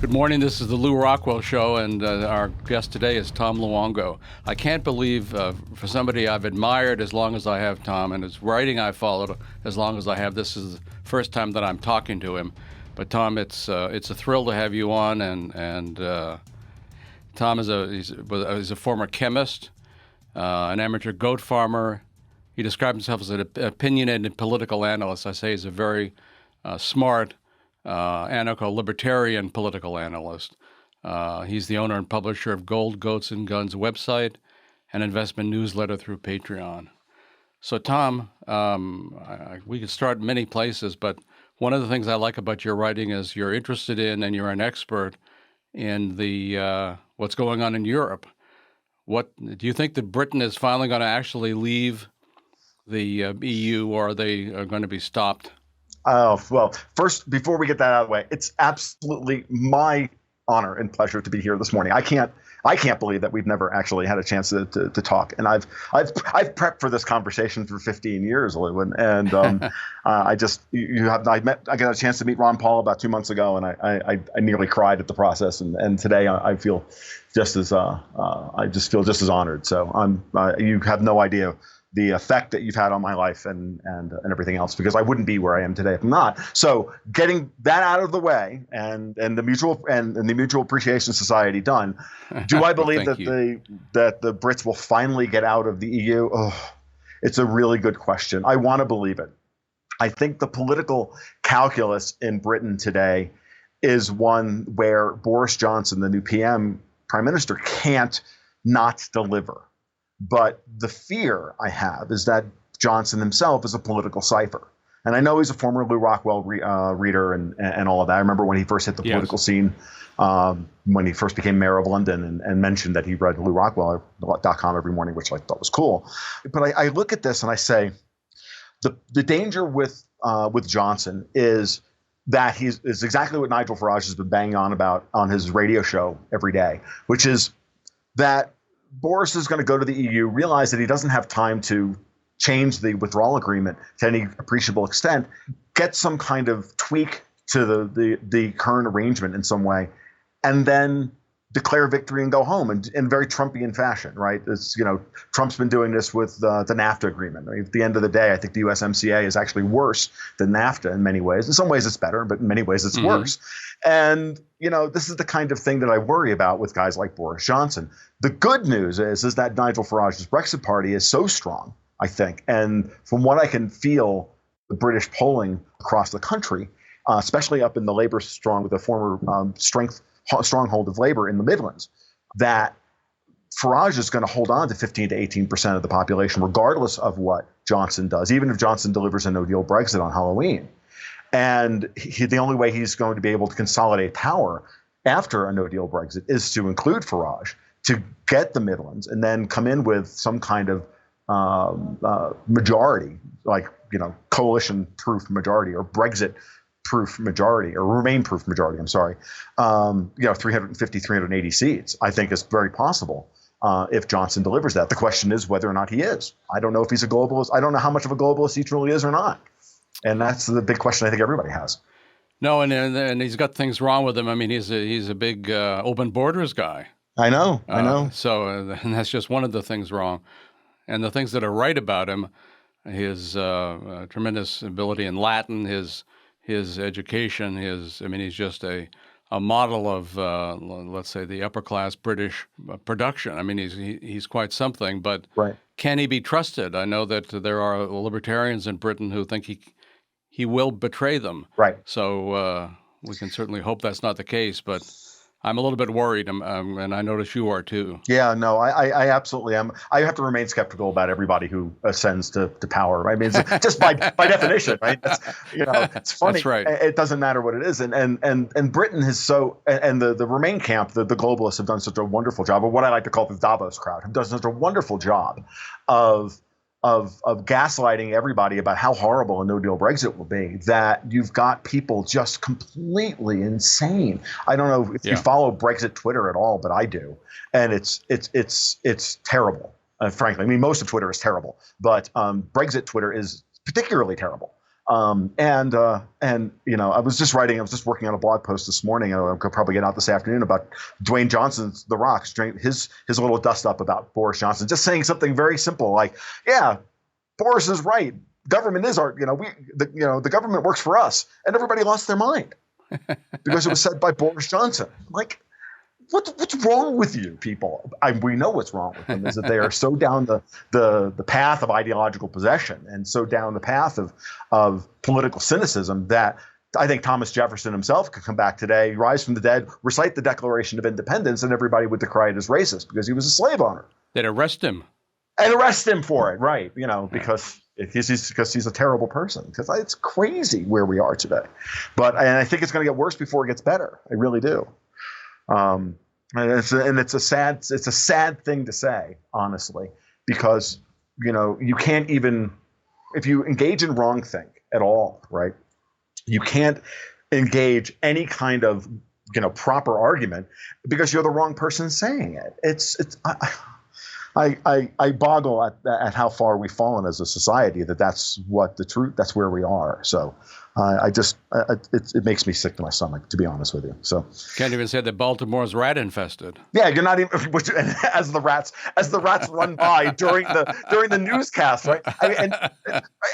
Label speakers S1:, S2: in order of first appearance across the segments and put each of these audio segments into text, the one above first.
S1: Good morning. This is the Lew Rockwell Show, and our guest today is Tom Luongo. I can't believe, for somebody I've admired as long as I have Tom, and his writing I followed as long as I have, this is the first time that I'm talking to him. But Tom, it's a thrill to have you on, and Tom is he's a former chemist, an amateur goat farmer. He describes himself as an opinionated political analyst. I say he's a very smart anarcho-libertarian political analyst. He's the owner and publisher of Gold, Goats, and Guns website and investment newsletter through Patreon. So, Tom, we could start many places, but one of the things I like about your writing is you're interested in and you're an expert in the what's going on in Europe. What do you think that Britain is finally going to actually leave the EU, or are they going to be stopped?
S2: Well, first, before we get that out of the way, it's absolutely my honor and pleasure to be here this morning. I can't believe that we've never actually had a chance to talk. And I've prepped for this conversation for 15 years, Lew, and I got a chance to meet Ron Paul about 2 months ago, and I nearly cried at the process. And today I feel just as honored. So you have no idea the effect that you've had on my life and everything else, because I wouldn't be where I am today if I'm not. So getting that out of the way and the Mutual Appreciation Society done, do I believe that the Brits will finally get out of the EU? Oh, it's a really good question. I want to believe it. I think the political calculus in Britain today is one where Boris Johnson, the new Prime Minister, can't not deliver. But the fear I have is that Johnson himself is a political cipher. And I know he's a former Lew Rockwell reader and all of that. I remember when he first hit the political scene, when he first became mayor of London and mentioned that he read LewRockwell.com every morning, which I thought was cool. But I look at this and I say, the danger with Johnson is that is exactly what Nigel Farage has been banging on about on his radio show every day, which is that Boris is going to go to the EU, realize that he doesn't have time to change the withdrawal agreement to any appreciable extent, get some kind of tweak to the current arrangement in some way, and then declare victory and go home in very Trumpian fashion, right? It's, Trump's been doing this with the NAFTA agreement. Right? At the end of the day, I think the USMCA is actually worse than NAFTA in many ways. In some ways it's better, but in many ways it's worse. And, this is the kind of thing that I worry about with guys like Boris Johnson. The good news is that Nigel Farage's Brexit party is so strong, I think. And from what I can feel, the British polling across the country, especially up in the Labour with the former stronghold of Labour in the Midlands, that Farage is going to hold on to 15 to 18% of the population, regardless of what Johnson does, even if Johnson delivers a no-deal Brexit on Halloween. And the only way he's going to be able to consolidate power after a no-deal Brexit is to include Farage, to get the Midlands, and then come in with some kind of majority, like, coalition-proof majority or Brexit-proof majority or Remain-proof majority, 350, 380 seats, I think is very possible if Johnson delivers that. The question is whether or not he is. I don't know if he's a globalist. I don't know how much of a globalist he truly is or not. And that's the big question I think everybody has.
S1: No, and he's got things wrong with him. I mean, he's a big open borders guy.
S2: I know.
S1: So and that's just one of the things wrong. And the things that are right about him, his tremendous ability in Latin, his education, he's just a model of, let's say, the upper class British production. I mean, he's quite something, but
S2: right.
S1: Can he be trusted? I know that there are libertarians in Britain who think he will betray them.
S2: Right.
S1: So we can certainly hope that's not the case, but I'm a little bit worried, and I notice you are too.
S2: Yeah, no, I absolutely am. I have to remain skeptical about everybody who ascends to power. I mean, it's just by definition, right? It's funny.
S1: That's right.
S2: It doesn't matter what it is, and Britain has the Remain camp, the globalists have done such a wonderful job, or what I like to call the Davos crowd, have done such a wonderful job of gaslighting everybody about how horrible a no-deal Brexit will be, that you've got people just completely insane. I don't know if you follow Brexit Twitter at all, but I do, and it's terrible. Frankly, I mean, most of Twitter is terrible, but Brexit Twitter is particularly terrible. And I was just working on a blog post this morning, and I'll probably get out this afternoon about Dwayne Johnson's The Rock's his little dust up about Boris Johnson, just saying something very simple like, yeah, Boris is right. Government is the government works for us, and everybody lost their mind because it was said by Boris Johnson. Like, what's wrong with you people? We know what's wrong with them is that they are so down the path of ideological possession and so down the path of political cynicism that I think Thomas Jefferson himself could come back today, rise from the dead, recite the Declaration of Independence, and everybody would decry it as racist because he was a slave owner.
S1: They'd arrest him.
S2: And arrest him for it, right? Because he's a terrible person. Because it's crazy where we are today. And I think it's going to get worse before it gets better. I really do. And it's a sad thing to say, honestly, because you can't even, if you engage in wrongthink at all, right? You can't engage any kind of proper argument because you're the wrong person saying it. I boggle at how far we've fallen as a society. That's where we are. So it makes me sick to my stomach, to be honest with you. So
S1: can't even say that Baltimore's rat infested.
S2: Yeah, you're not even as the rats run by during the newscast, right?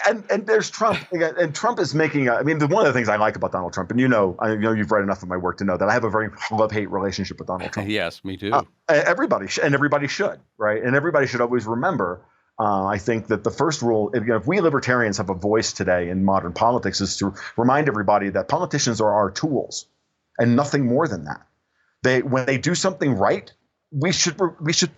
S2: And there's Trump, and Trump is making. One of the things I like about Donald Trump, and I know you've read enough of my work to know that I have a very love-hate relationship with Donald Trump.
S1: Yes, me too.
S2: Everybody should, right? And everybody should always remember. I think that the first rule, if we libertarians have a voice today in modern politics, is to remind everybody that politicians are our tools and nothing more than that. When they do something right, we should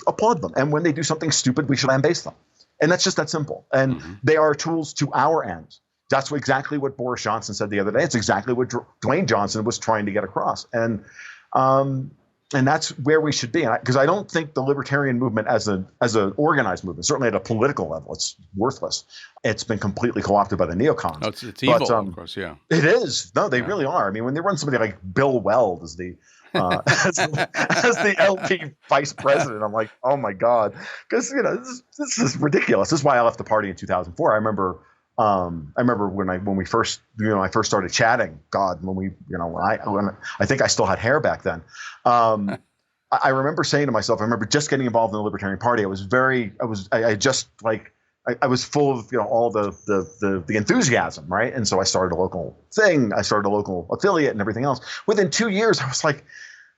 S2: applaud them. And when they do something stupid, we should lambaste them. And that's just that simple. And they are tools to our end. That's exactly what Boris Johnson said the other day. It's exactly what Dwayne Johnson was trying to get across. And that's where we should be, because I don't think the libertarian movement as an organized movement, certainly at a political level, it's worthless. It's been completely co-opted by the neocons.
S1: No, it's evil, of course, yeah.
S2: It is. No, they really are. When they run somebody like Bill Weld as the LP vice president, I'm like, oh my God, because this is ridiculous. This is why I left the party in 2004. I remember when we first, I first started chatting. God, when I think I still had hair back then. I remember saying to myself, I remember just getting involved in the Libertarian Party. I was full of all the enthusiasm, right? And so I started a local thing. I started a local affiliate and everything else. Within 2 years, I was like,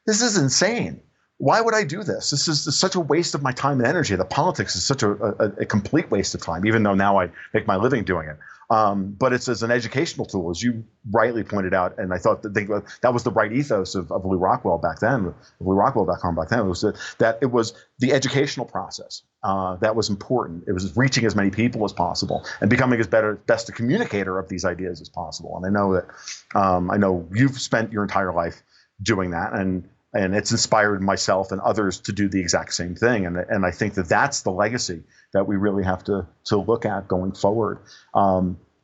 S2: this is insane. Why would I do this? This is such a waste of my time and energy. The politics is such a complete waste of time, even though now I make my living doing it. But it's as an educational tool, as you rightly pointed out. And I thought that was the right ethos of Lew Rockwell back then, LewRockwell.com back then. It was that it was the educational process that was important. It was reaching as many people as possible and becoming as best a communicator of these ideas as possible. And I know that I know you've spent your entire life doing that, and it's inspired myself and others to do the exact same thing. And I think that that's the legacy that we really have to look at going forward.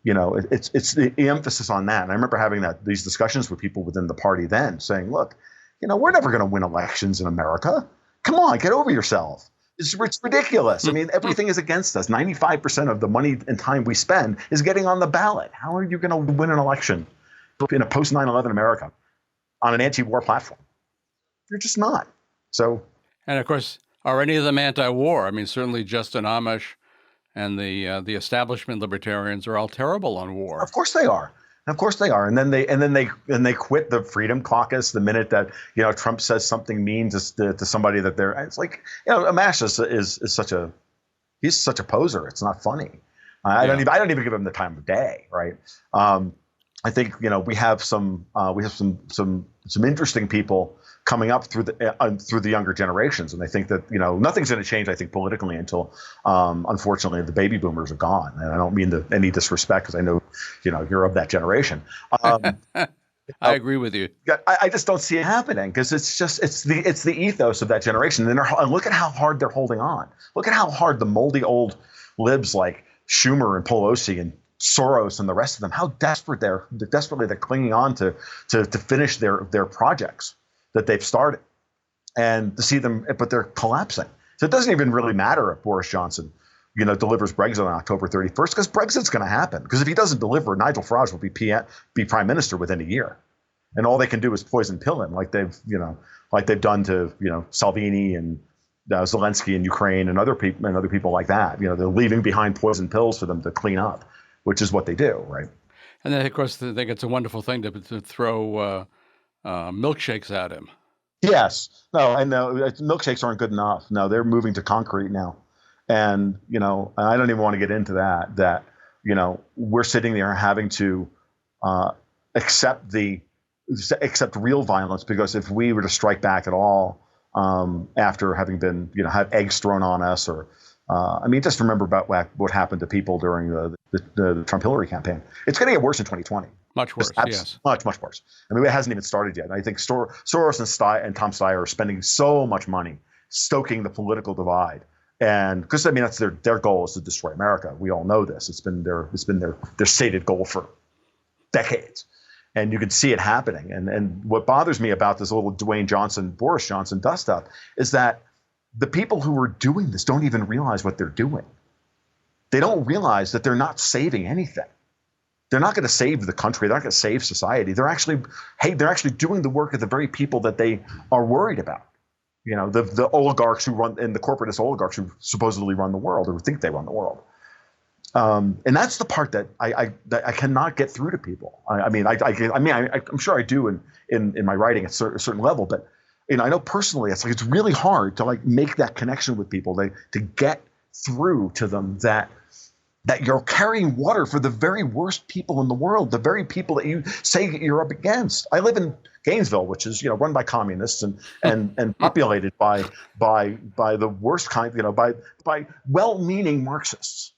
S2: It's the emphasis on that. And I remember having these discussions with people within the party then saying, look, we're never going to win elections in America. Come on, get over yourself. It's ridiculous. Everything is against us. 95% of the money and time we spend is getting on the ballot. How are you going to win an election in a post 9/11 America on an anti-war platform? You're just not. So,
S1: and of course, are any of them anti-war? Certainly Justin Amish and the establishment libertarians are all terrible on war.
S2: Of course they are. And then they quit the Freedom Caucus the minute that Trump says something mean to somebody that they're. It's like Amash he's such a poser. It's not funny. I don't even give him the time of day. Right. I think we have some interesting people coming up through the younger generations, and I think that nothing's going to change. I think politically until unfortunately the baby boomers are gone, and I don't mean any disrespect because I know you're of that generation.
S1: I agree with you.
S2: I just don't see it happening because it's the ethos of that generation, and look at how hard they're holding on. Look at how hard the moldy old libs like Schumer and Pelosi and Soros and the rest of them, how desperately they're clinging on to finish their projects that they've started, and to see them, but they're collapsing. So it doesn't even really matter if Boris Johnson, delivers Brexit on October 31st, because Brexit's going to happen. Because if he doesn't deliver, Nigel Farage will be prime minister within a year, and all they can do is poison pill him, like they've done to Salvini and Zelensky in Ukraine and other people like that. They're leaving behind poison pills for them to clean up, which is what they do, right?
S1: And then, of course, they think it's a wonderful thing to throw milkshakes at him.
S2: Yes. No, and milkshakes aren't good enough. No, they're moving to concrete now. And, I don't even want to get into that, we're sitting there having to accept real violence, because if we were to strike back at all after having been, had eggs thrown on us, or, just remember about what happened to people during the Trump-Hillary campaign. It's going to get worse in 2020.
S1: Much worse, yes.
S2: Much, much worse. It hasn't even started yet. I think Soros and Tom Steyer are spending so much money stoking the political divide. And because that's their goal, is to destroy America. We all know this. It's been their stated goal for decades, and you can see it happening. And what bothers me about this little Boris Johnson dust up is that the people who are doing this don't even realize what they're doing. They don't realize that they're not saving anything. They're not going to save the country. They're not going to save society. They're actually doing the work of the very people that they are worried about. The oligarchs who run, and the corporatist oligarchs who supposedly run the world, or who think they run the world. And that's the part that I cannot get through to people. I'm sure I do in my writing at a certain level, but I know personally it's really hard to make that connection with people, to get through to them that you're carrying water for the very worst people in the world, the very people that you say you're up against. I live in Gainesville, which is run by communists and populated by the worst kind, by well-meaning Marxists.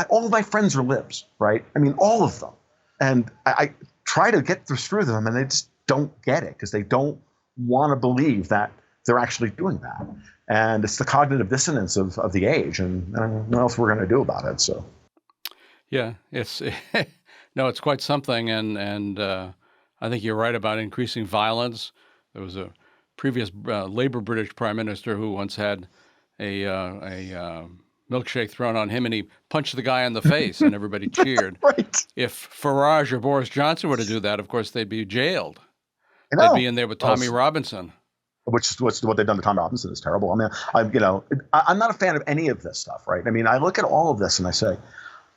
S2: All of my friends are libs, right? All of them, and I try to get through them, and they just don't get it, because they don't want to believe that they're actually doing that. And it's the cognitive dissonance of the age, and I don't know what else we're going to do about it. So.
S1: Yeah, it's quite something, and I think you're right about increasing violence. There was a previous Labour British Prime Minister who once had a milkshake thrown on him, and he punched the guy in the face, and everybody cheered.
S2: Right.
S1: If Farage or Boris Johnson were to do that, of course, they'd be jailed. They'd be in there with Tommy Robinson.
S2: Which what they've done to Tommy Robinson is terrible. I'm not a fan of any of this stuff, right? I look at all of this and I say,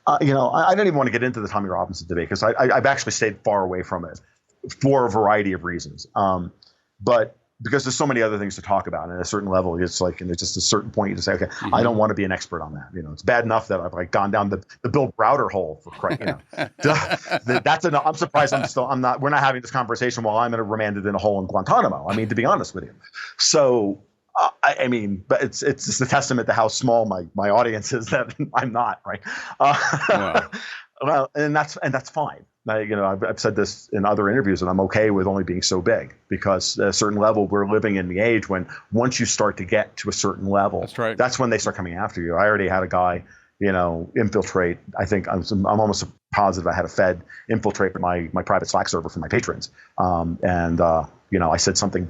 S2: I don't even want to get into the Tommy Robinson debate, because I've actually stayed far away from it for a variety of reasons. But because there's so many other things to talk about, and at a certain level, it's just a certain point you just say, okay, I don't want to be an expert on that. It's bad enough that I've gone down the Bill Browder hole for Christ. That's enough. I'm surprised we're not having this conversation while I'm remanded in a hole in Guantanamo. To be honest with you. So. But it's just a testament to how small my audience is that I'm not, right.
S1: Wow.
S2: Well, and that's fine. I've said this in other interviews, and I'm okay with only being so big, because at a certain level, we're living in the age when once you start to get to a certain level,
S1: that's right.
S2: That's when they start coming after you. I already had a guy, infiltrate. I think I'm almost positive I had a Fed infiltrate my private Slack server for my patrons. I said something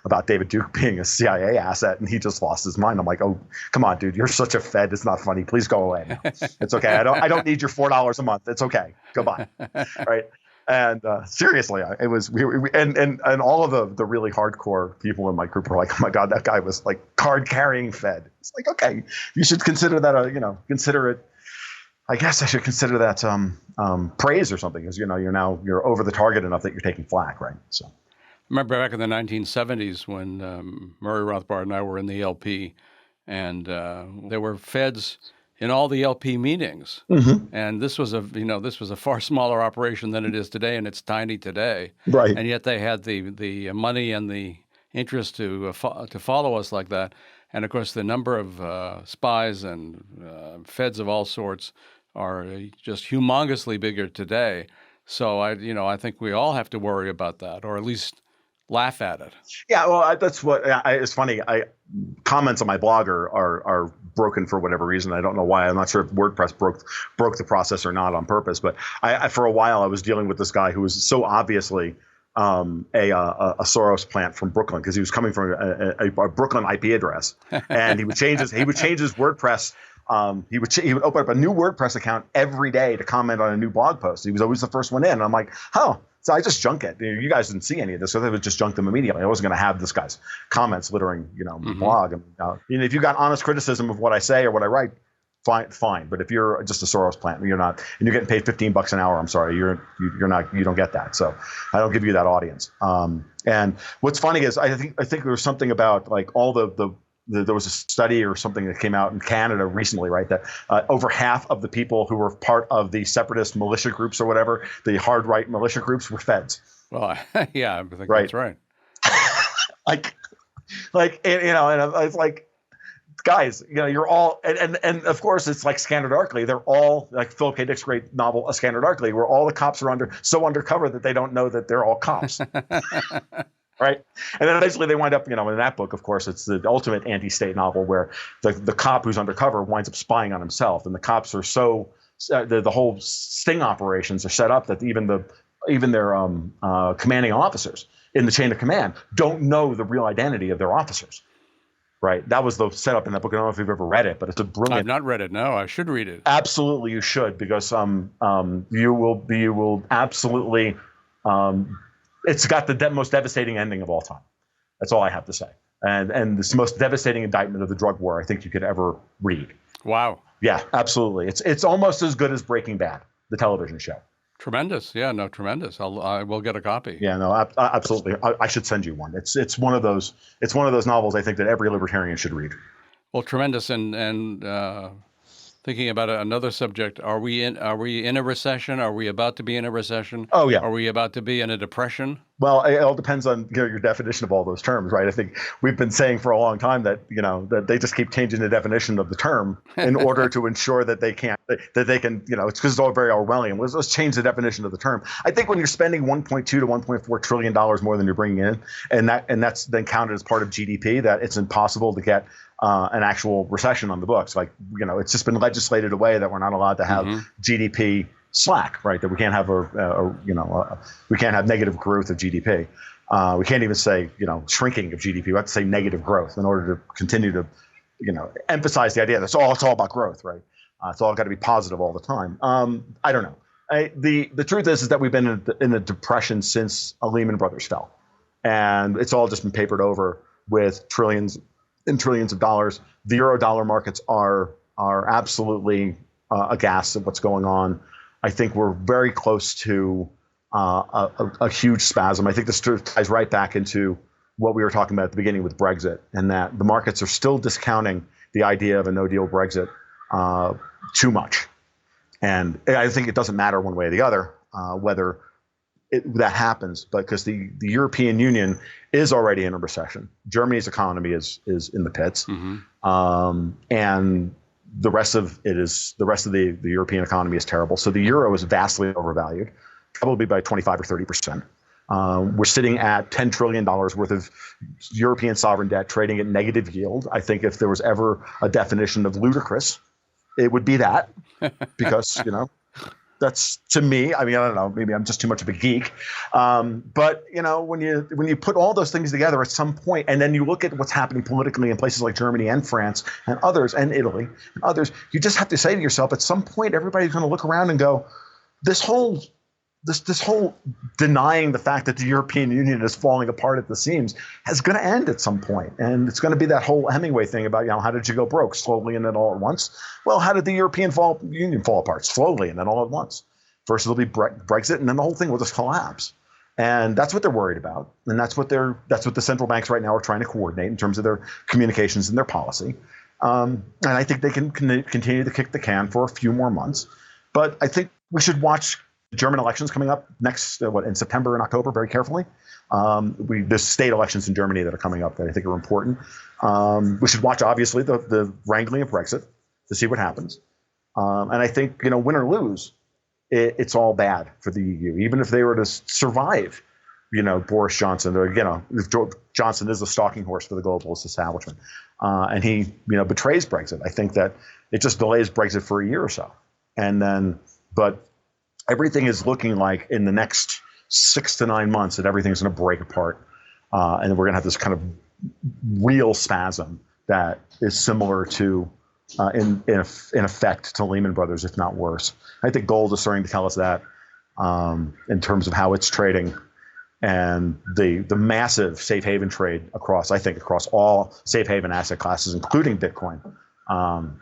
S2: about David Duke being a CIA asset, and he just lost his mind. I'm like, oh, come on, dude, you're such a Fed. It's not funny. Please go away now. It's okay. I don't need your $4 a month. It's okay. Goodbye. Right. And seriously, it was and all of the really hardcore people in my group were like, oh my God, that guy was like card carrying Fed. It's like, okay, you should consider that consider it. I guess I should consider that praise or something, because you're over the target enough that you're taking flack, right? So,
S1: remember back in the 1970s when Murray Rothbard and I were in the LP, and there were Feds in all the LP meetings, and this was a far smaller operation than it is today, and it's tiny today,
S2: right? And
S1: yet they had the money and the interest to follow us like that. And of course, the number of spies and Feds of all sorts are just humongously bigger today. So I think we all have to worry about that, or at least laugh at it.
S2: Yeah, well, that's what it's funny. Comments on my blog are broken for whatever reason. I don't know why. I'm not sure if WordPress broke the process or not on purpose. But I for a while I was dealing with this guy who was so obviously a Soros plant from Brooklyn, because he was coming from a Brooklyn IP address, and he would change his WordPress He would open up a new WordPress account every day to comment on a new blog post. He was always the first one in. And I'm like, oh, so I just junk it. You guys didn't see any of this, so they would just junk them immediately. I wasn't going to have this guy's comments littering, my blog. If you got honest criticism of what I say or what I write, fine. But if you're just a Soros plant, you're not, and you're getting paid $15 an hour, I'm sorry, you're not, you don't get that. So I don't give you that audience. And what's funny is I think there was something about like all there was a study or something that came out in Canada recently, right? That over half of the people who were part of the separatist militia groups or whatever, the hard right militia groups, were feds.
S1: Well, yeah, I think that's right.
S2: and it's like, guys, you're all, and of course it's like Scanner Darkly. They're all like Philip K. Dick's great novel, A Scanner Darkly, where all the cops are so undercover that they don't know that they're all cops. Right. And then eventually they wind up, in that book, of course, it's the ultimate anti-state novel where the cop who's undercover winds up spying on himself. And the cops are the whole sting operations are set up that even their commanding officers in the chain of command don't know the real identity of their officers. Right. That was the setup in that book. I don't know if you've ever read it, but it's a brilliant.
S1: I've not read it. No, I should read it.
S2: Absolutely, you should, because you will absolutely. It's got the most devastating ending of all time. That's all I have to say. And it's the most devastating indictment of the drug war I think you could ever read.
S1: Wow.
S2: Yeah, absolutely. It's almost as good as Breaking Bad, the television show.
S1: Tremendous. Yeah, no, tremendous. I will get a copy.
S2: Yeah, no, absolutely. I should send you one. It's one of those novels I think that every libertarian should read.
S1: Well, tremendous. And thinking about another subject, are we in a recession? Are we about to be in a recession?
S2: Oh, yeah.
S1: Are we about to be in a depression?
S2: Well, it all depends on your definition of all those terms, right? I think we've been saying for a long time that that they just keep changing the definition of the term in order to ensure that they can it's because it's all very Orwellian. Let's change the definition of the term. I think when you're spending 1.2 to 1.4 trillion dollars more than you're bringing in, and that's then counted as part of GDP, that it's impossible to get an actual recession on the books. Like it's just been legislated away that we're not allowed to have GDP slack, right? That we can't have we can't have negative growth of GDP. We can't even say shrinking of GDP. We have to say negative growth in order to continue to emphasize the idea that it's all about growth, right? It's all got to be positive all the time. I don't know. The truth is that we've been in a depression since Lehman Brothers fell, and it's all just been papered over with trillions and trillions of dollars. The Euro-dollar markets are absolutely aghast at what's going on. I think we're very close to a huge spasm. I think this ties right back into what we were talking about at the beginning with Brexit, and that the markets are still discounting the idea of a no-deal Brexit too much. And I think it doesn't matter one way or the other whether that happens, but because the European Union is already in a recession. Germany's economy is in the pits, and the rest of the European economy is terrible. So the euro is vastly overvalued, probably by 25 or 30%. We're sitting at $10 trillion worth of European sovereign debt trading at negative yield. I think if there was ever a definition of ludicrous, it would be that, because that's, to me, I mean, I don't know, maybe I'm just too much of a geek. But when you put all those things together at some point, and then you look at what's happening politically in places like Germany and France and others, and Italy and others, you just have to say to yourself, at some point, everybody's going to look around and go, this whole denying the fact that the European Union is falling apart at the seams is going to end at some point. And it's going to be that whole Hemingway thing about, how did you go broke? Slowly and then all at once. Well, how did the European Union fall apart? Slowly and then all at once. First it'll be Brexit, and then the whole thing will just collapse. And that's what they're worried about. And that's what the central banks right now are trying to coordinate in terms of their communications and their policy. And I think they can continue to kick the can for a few more months. But I think we should watch German elections coming up next, in September and October, very carefully. There's state elections in Germany that are coming up that I think are important. We should watch, obviously, the wrangling of Brexit to see what happens. And I think, win or lose, it's all bad for the EU. Even if they were to survive, Boris Johnson, or, if Johnson is a stalking horse for the globalist establishment, and he, betrays Brexit, I think that it just delays Brexit for a year or so. And then, but everything is looking like in the next 6 to 9 months that everything's going to break apart. And we're going to have this kind of real spasm that is similar to in effect to Lehman Brothers, if not worse. I think gold is starting to tell us that in terms of how it's trading, and the massive safe haven trade across all safe haven asset classes, including Bitcoin,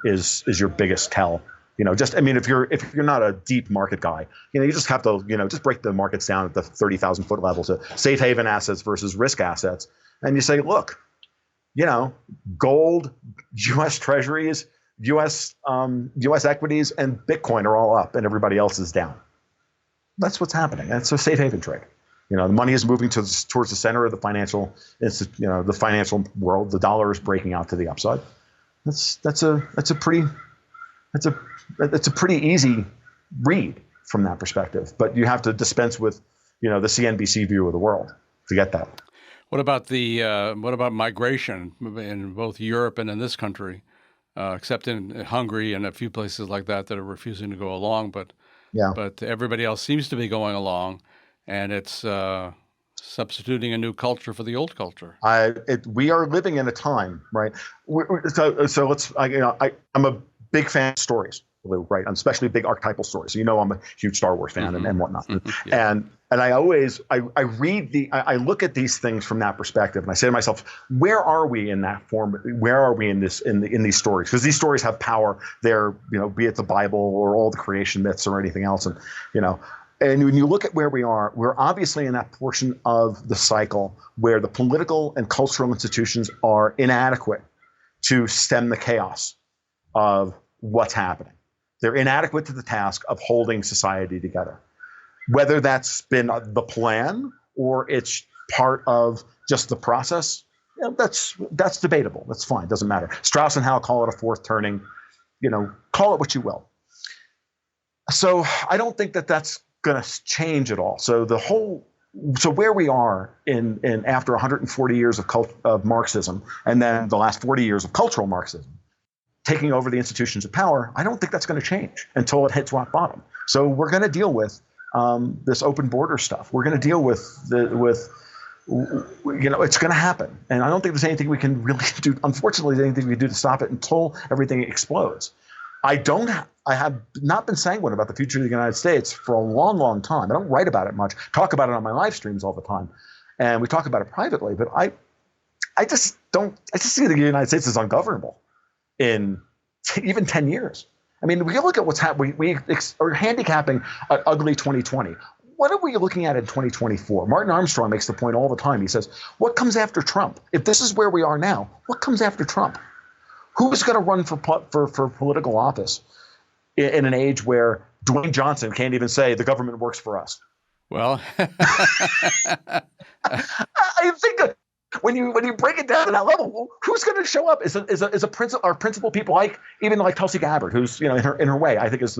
S2: is your biggest tell. If you're not a deep market guy, you just have to just break the markets down at the 30,000 foot level to safe haven assets versus risk assets, and you say, look, gold, U.S. Treasuries, U.S. equities, and Bitcoin are all up, and everybody else is down. That's what's happening. That's a safe haven trade. The money is moving towards the center of the financial, the financial world. The dollar is breaking out to the upside. That's a pretty easy read from that perspective. But you have to dispense with the CNBC view of the world to get that.
S1: What about migration in both Europe and in this country, except in Hungary and a few places like that are refusing to go along, but everybody else seems to be going along, and it's substituting a new culture for the old culture.
S2: We are living in a time, right? So let's. I'm a big fan of stories, right? I'm especially big archetypal stories. I'm a huge Star Wars fan and whatnot. Yeah. And I look at these things from that perspective, and I say to myself, where are we in that form? Where are we in these stories? Because these stories have power. They're, be it the Bible or all the creation myths or anything else, and and when you look at where we are, we're obviously in that portion of the cycle where the political and cultural institutions are inadequate to stem the chaos of what's happening. They're inadequate to the task of holding society together. Whether that's been the plan or it's part of just the process, that's debatable. That's fine. Doesn't matter. Strauss and Howe call it a fourth turning. Call it what you will. So I don't think that that's going to change at all. So where we are in after 140 years of Marxism, and then the last 40 years of cultural Marxism, taking over the institutions of power, I don't think that's going to change until it hits rock bottom. So we're going to deal with this open border stuff. We're going to deal with it's going to happen. And I don't think there's anything we can really do. Unfortunately, there's anything we can do to stop it until everything explodes. I have not been sanguine about the future of the United States for a long, long time. I don't write about it much, talk about it on my live streams all the time. And we talk about it privately, but I just see the United States as ungovernable in even 10 years. I mean, we look at what's happening. We are handicapping an ugly 2020. What are we looking at in 2024? Martin Armstrong makes the point all the time. He says, what comes after Trump? If this is where we are now, what comes after Trump? Who's going to run for political office in an age where Dwayne Johnson can't even say the government works for us?
S1: Well,
S2: I think when you break it down to that level, who's going to show up? Are principal people like Tulsi Gabbard, who's in her way, I think is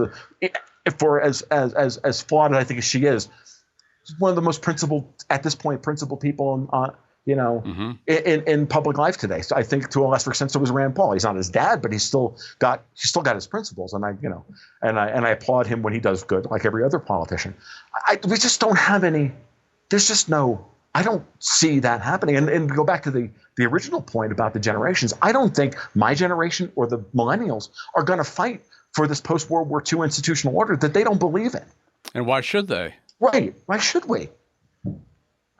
S2: as flawed as I think as she is, one of the most principled people in public life today. So I think to a lesser extent so was Rand Paul. He's not his dad, but he's still got his principles, and I applaud him when he does good, like every other politician. We just don't have any. There's just no. I don't see that happening. And go back to the original point about the generations. I don't think my generation or the millennials are going to fight for this post-World War II institutional order that they don't believe in.
S1: And why should they?
S2: Right. Why should we?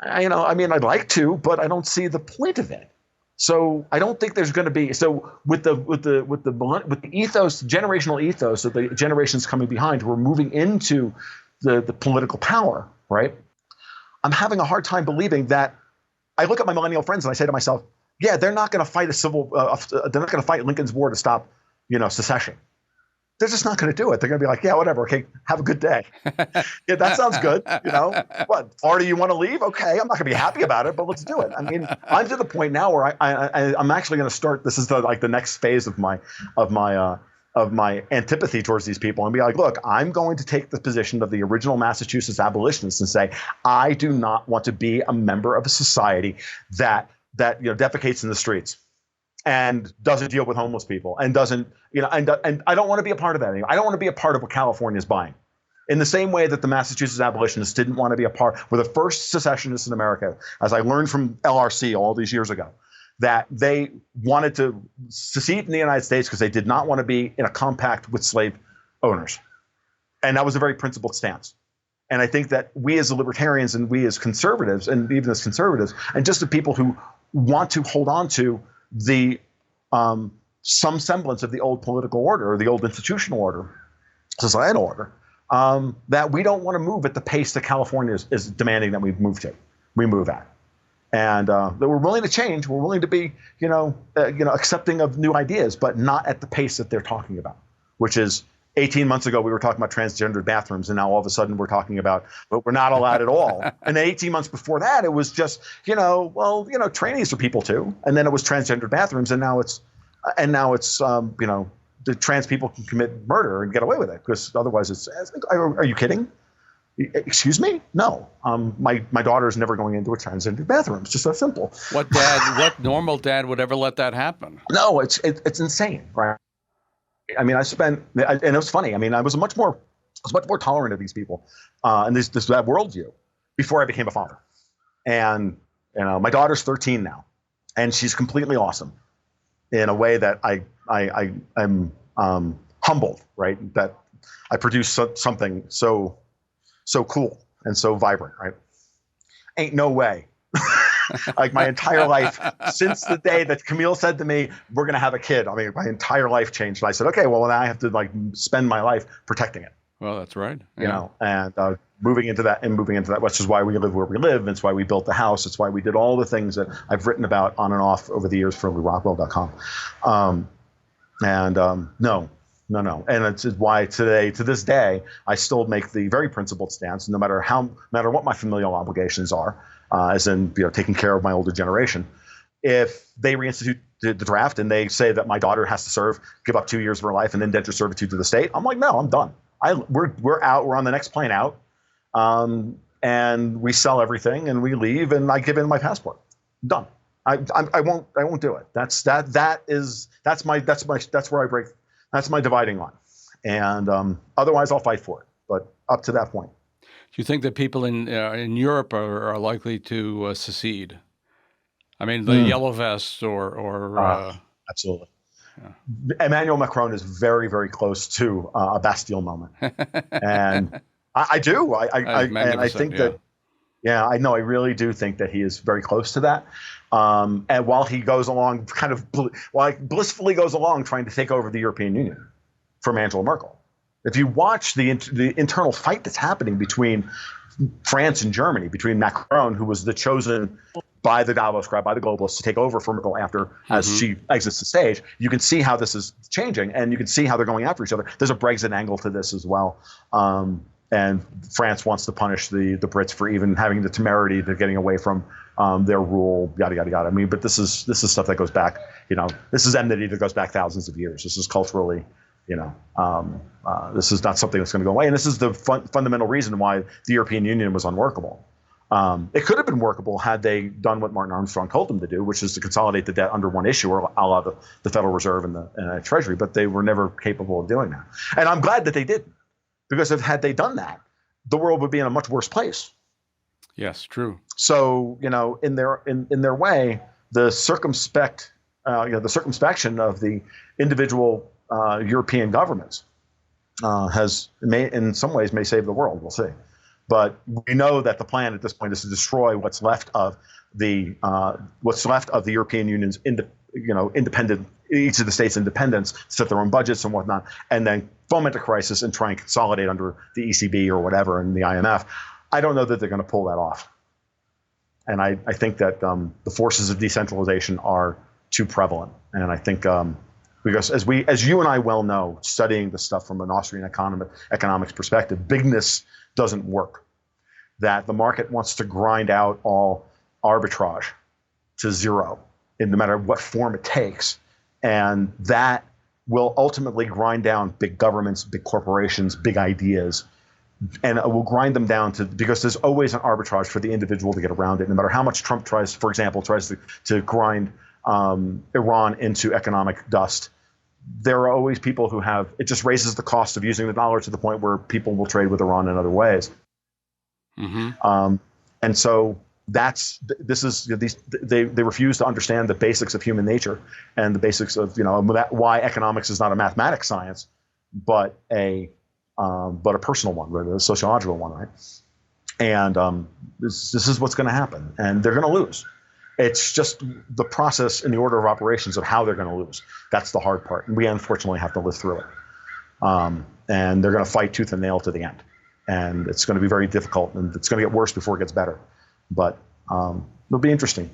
S2: I'd like to, but I don't see the point of it. So I don't think there's going to be. So with the ethos, generational ethos of the generations coming behind, who are moving into the political power, right? I'm having a hard time believing that. I look at my millennial friends and I say to myself, yeah, they're not going to fight they're not going to fight Lincoln's War to stop, secession. They're just not going to do it. They're going to be like, yeah, whatever. Okay, have a good day. Yeah, that sounds good. What, Florida, you want to leave? Okay, I'm not going to be happy about it, but let's do it. I mean, I'm to the point now where I'm actually going to start. This is the next phase of my antipathy towards these people, and be like, look, I'm going to take the position of the original Massachusetts abolitionists and say, I do not want to be a member of a society that defecates in the streets and doesn't deal with homeless people and doesn't, and I don't want to be a part of that anymore. I don't want to be a part of what California is buying. In the same way that the Massachusetts abolitionists didn't want to be a part, were the first secessionists in America, as I learned from LRC all these years ago, that they wanted to secede from the United States because they did not want to be in a compact with slave owners. And that was a very principled stance. And I think that we as libertarians and we as conservatives, and even as conservatives, and just the people who want to hold on to the some semblance of the old political order or the old institutional order, societal order, that we don't want to move at the pace that California is demanding that we move at. And that we're willing to change. We're willing to be, accepting of new ideas, but not at the pace that they're talking about, which is 18 months ago, we were talking about transgendered bathrooms, and now all of a sudden we're talking about, but we're not allowed at all. And then 18 months before that, it was just, trainees are people too. And then it was transgendered bathrooms, and now it's, the trans people can commit murder and get away with it because otherwise it's, are you kidding? Excuse me? No. My daughter is never going into a transgendered bathroom. It's just that simple.
S1: What normal dad would ever let that happen?
S2: No, it's insane, right? I mean, and it was funny. I mean, I was much more tolerant of these people, and that worldview before I became a father. And my daughter's 13 now, and she's completely awesome in a way that I'm humbled, right? That I produce something so cool and so vibrant, right? Ain't no way. Like my entire life, since the day that Camille said to me, we're going to have a kid, I mean, my entire life changed. And I said, okay, well, now I have to spend my life protecting it.
S1: Well, that's right. Yeah.
S2: And moving into that, which is why we live where we live. It's why we built the house. It's why we did all the things that I've written about on and off over the years for LewRockwell.com. No. And it's why today, to this day, I still make the very principled stance, no matter what my familial obligations are, as in taking care of my older generation. If they reinstitute the draft and they say that my daughter has to give up 2 years of her life and indenture servitude to the state, I'm like, no, I'm done. We're out. We're on the next plane out, and we sell everything and we leave, and I give in my passport. I'm done. I won't do it. That's where I break. That's my dividing line. And otherwise, I'll fight for it. But up to that point.
S1: Do you think that people in Europe are likely to secede? I mean, the yellow vests or
S2: absolutely. Yeah. Emmanuel Macron is very, very close to a Bastille moment, and I do. I think that. Yeah, I know. I really do think that he is very close to that. And while he goes along, blissfully goes along trying to take over the European Union from Angela Merkel. If you watch the internal fight that's happening between France and Germany, between Macron, who was the chosen by the Davos crowd, by the globalists, to take over for Merkel as she exits the stage, you can see how this is changing, and you can see how they're going after each other. There's a Brexit angle to this as well. And France wants to punish the Brits for even having the temerity of getting away from their rule, yada, yada, yada. I mean, but this is stuff that goes back, this is enmity that goes back thousands of years. This is culturally, this is not something that's going to go away. And this is the fundamental reason why the European Union was unworkable. It could have been workable had they done what Martin Armstrong told them to do, which is to consolidate the debt under one issuer, a la the Federal Reserve and the Treasury, but they were never capable of doing that. And I'm glad that they didn't. Because had they done that, the world would be in a much worse place.
S1: Yes, true.
S2: So in their way, the circumspection of the individual European governments in some ways may save the world. We'll see, but we know that the plan at this point is to destroy what's left of the European Union's independent. Each of the states' independence, set their own budgets and whatnot, and then foment a crisis and try and consolidate under the ECB or whatever and the IMF. I don't know that they're going to pull that off. And I think that the forces of decentralization are too prevalent. And I think because as you and I well know, studying the stuff from an Austrian economics perspective, bigness doesn't work. That the market wants to grind out all arbitrage to zero, in no matter what form it takes. And that will ultimately grind down big governments, big corporations, big ideas, and it will grind them down because there's always an arbitrage for the individual to get around it. No matter how much Trump tries to grind Iran into economic dust, there are always people who it just raises the cost of using the dollar to the point where people will trade with Iran in other ways. Mm-hmm. And so this is these they refuse to understand the basics of human nature and the basics of why economics is not a mathematics science, but a personal one, right? A sociological one, right? And this is what's going to happen, and they're going to lose. It's just the process and the order of operations of how they're going to lose. That's the hard part, and we unfortunately have to live through it. And they're going to fight tooth and nail to the end, and it's going to be very difficult, and it's going to get worse before it gets better. But it'll be interesting.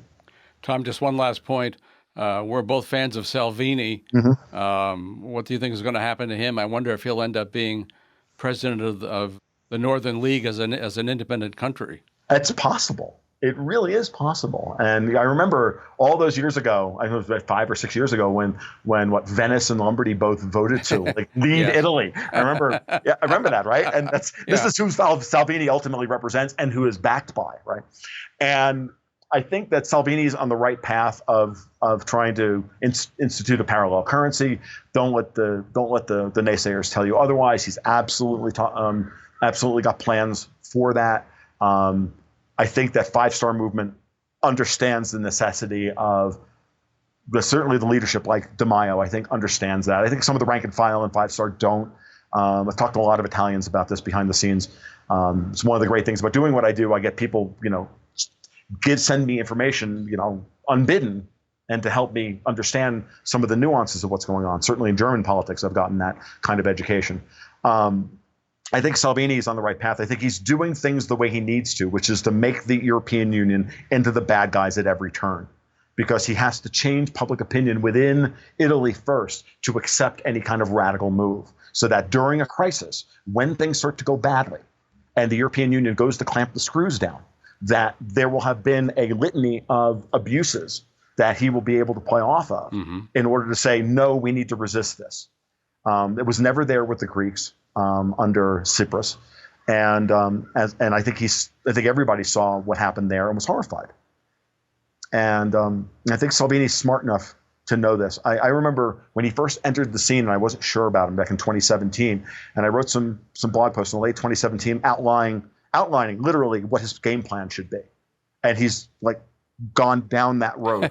S1: Tom, just one last point. We're both fans of Salvini.
S2: Mm-hmm.
S1: What do you think is going to happen to him? I wonder if he'll end up being president of the Northern League as an independent country.
S2: It's possible. It really is possible. And I remember all those years ago, I think it was about 5 or 6 years ago, when Venice and Lombardy both voted to lead
S1: Yes.
S2: Italy. I remember that, right? And this is who Salvini ultimately represents and who is backed by, right? And I think that Salvini's on the right path of trying to institute a parallel currency. Don't let the naysayers tell you otherwise. He's absolutely got plans for that. I think that Five Star Movement understands the necessity of certainly the leadership like Di Maio, I think, understands that. I think some of the rank and file in Five Star don't. I've talked to a lot of Italians about this behind the scenes. It's one of the great things about doing what I do. I get people, send me information, unbidden, and to help me understand some of the nuances of what's going on. Certainly in German politics, I've gotten that kind of education. I think Salvini is on the right path. I think he's doing things the way he needs to, which is to make the European Union into the bad guys at every turn, because he has to change public opinion within Italy first to accept any kind of radical move, so that during a crisis, when things start to go badly and the European Union goes to clamp the screws down, that there will have been a litany of abuses that he will be able to play off of in order to say, no, we need to resist this. It was never there with the Greeks. Under Tsipras, and I think everybody saw what happened there and was horrified. And I think Salvini's smart enough to know this. I remember when he first entered the scene, and I wasn't sure about him back in 2017, and I wrote some blog posts in late 2017 outlining literally what his game plan should be, and he's gone down that road,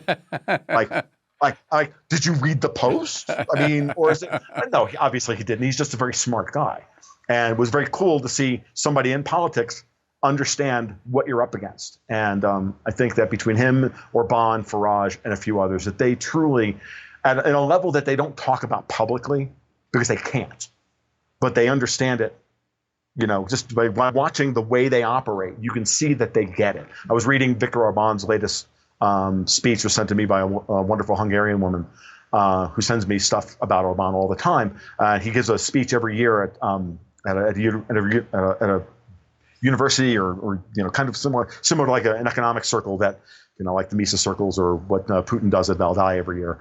S2: Like, did you read the post? I mean, or is it? No, obviously he didn't. He's just a very smart guy. And it was very cool to see somebody in politics understand what you're up against. And I think that between him, Orban, Farage, and a few others, that they truly, at a level that they don't talk about publicly because they can't, but they understand it. Just by watching the way they operate, you can see that they get it. I was reading Viktor Orban's latest speech was sent to me by a wonderful Hungarian woman who sends me stuff about Orban all the time. He gives a speech every year at a university or kind of similar to like an economic circle that like the Mises circles or what Putin does at Valdai every year.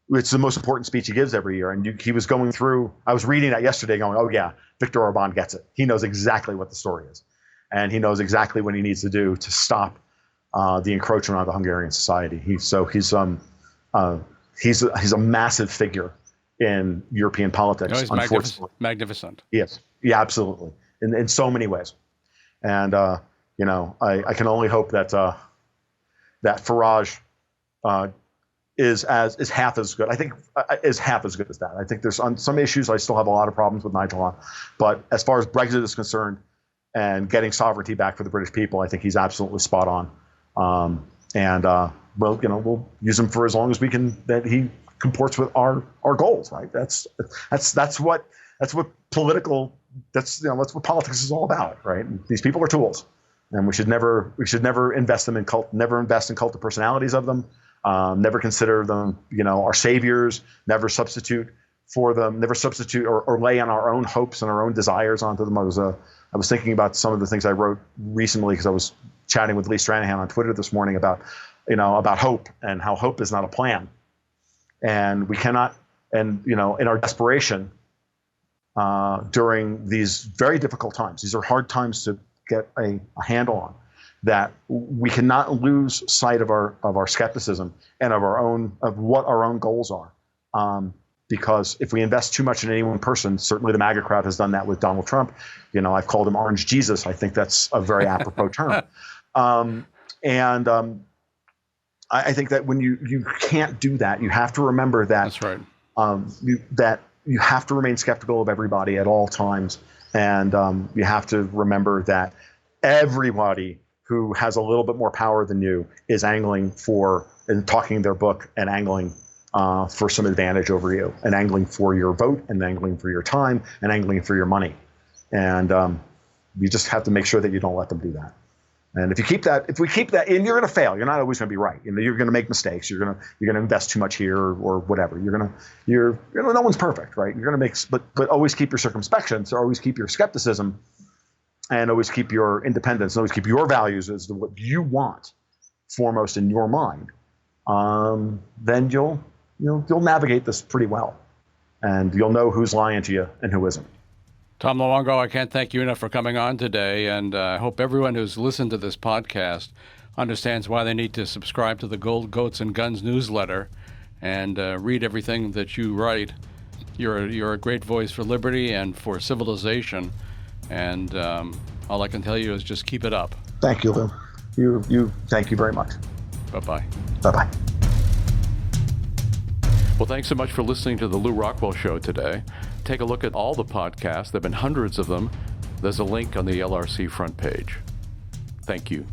S2: It's the most important speech he gives every year. And he was going through. I was reading that yesterday, going, "Oh yeah, Viktor Orban gets it. He knows exactly what the story is." And he knows exactly what he needs to do to stop the encroachment onto Hungarian society. He's a massive figure in European politics.
S1: He's magnificent.
S2: Yes, yeah, absolutely, in so many ways. And I can only hope that that Farage is half as good. I think is half as good as that. I think there's on some issues I still have a lot of problems with Nigel on, but as far as Brexit is concerned, and getting sovereignty back for the British people, I think he's absolutely spot on. We'll use him for as long as we can. That he comports with our goals, right? That's what politics is all about, right? These people are tools, and we should never invest in cult of personalities of them. Never consider them, our saviors. Never substitute for them. Never substitute or lay on our own hopes and our own desires onto them. I was thinking about some of the things I wrote recently because I was chatting with Lee Stranahan on Twitter this morning about hope and how hope is not a plan. And we cannot, in our desperation during these very difficult times, these are hard times to get a handle on, that we cannot lose sight of our skepticism and of what our own goals are. because if we invest too much in any one person, certainly the MAGA crowd has done that with Donald Trump. I've called him Orange Jesus. I think that's a very apropos term. I think that when you can't do that, you have to remember that.
S1: That's right.
S2: That you have to remain skeptical of everybody at all times, and you have to remember that everybody who has a little bit more power than you is angling for and talking their book and angling for some advantage over you, and angling for your vote, and angling for your time, and angling for your money, and you just have to make sure that you don't let them do that. And if we keep that, and you're going to fail. You're not always going to be right. You're going to make mistakes. You're going to invest too much here or whatever. No one's perfect, right? You're going to make, but always keep your circumspection. So always keep your skepticism, and always keep your independence, and always keep your values as to what you want foremost in your mind. Then you'll navigate this pretty well, and you'll know who's lying to you and who isn't.
S1: Tom Luongo, I can't thank you enough for coming on today, and I hope everyone who's listened to this podcast understands why they need to subscribe to the Gold, Goats, and Guns newsletter and read everything that you write. You're a great voice for liberty and for civilization, and all I can tell you is just keep it up.
S2: Thank you, Lew. You thank you very much.
S1: Bye-bye.
S2: Bye-bye.
S1: Well, thanks so much for listening to the Lew Rockwell Show today. Take a look at all the podcasts. There have been hundreds of them. There's a link on the LRC front page. Thank you.